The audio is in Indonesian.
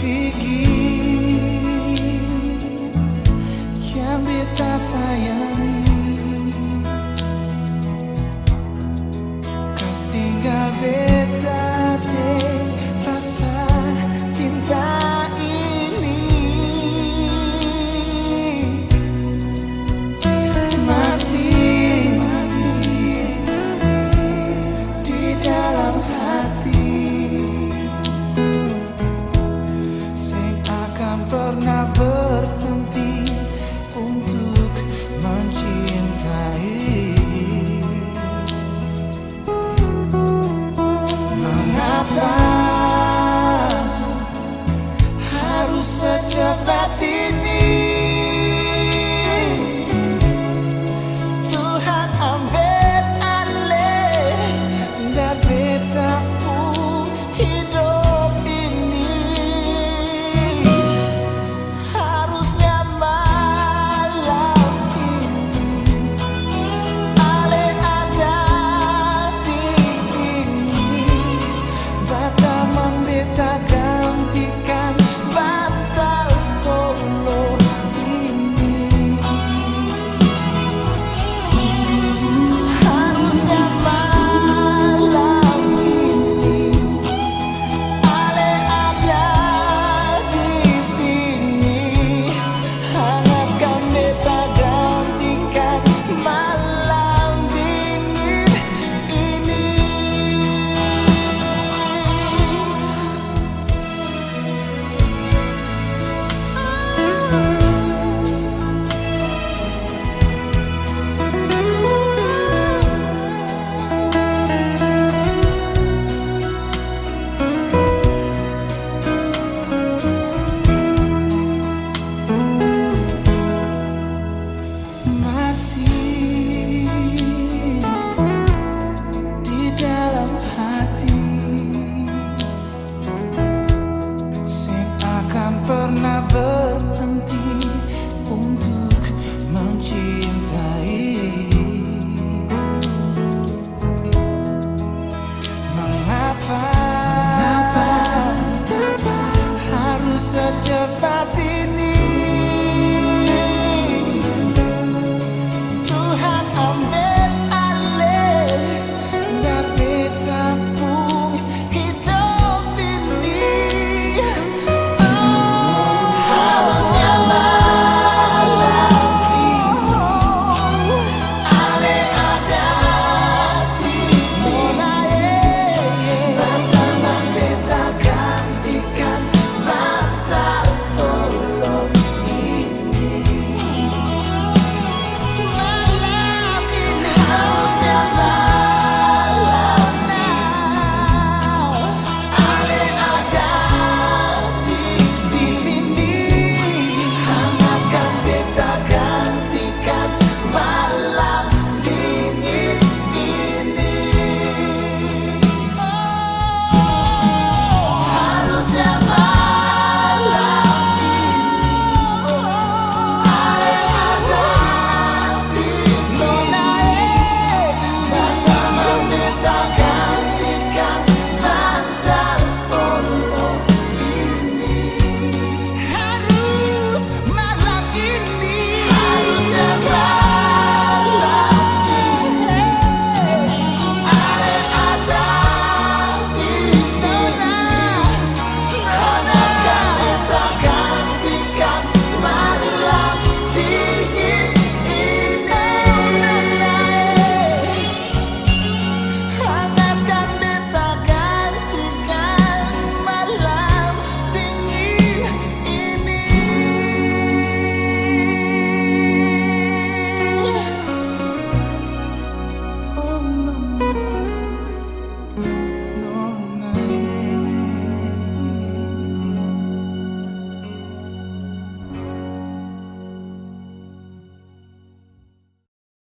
pikir yang beta sayangi kas tinggal beta deh rasa cinta ini masih di dalam hati sing akan pernah berhenti untuk mencintai. Mengapa harus secepat ini Tuhan ambil alih dan beta pun hidup ini. Harusnya malam ini Ale ada di sini, bata membeta gantikan bantal polo ini. Harusnya malam ini Ale ada di sini, hangatkan beta gantikan malam dingin ini. Masih di dalam hati sing akan pernah berhenti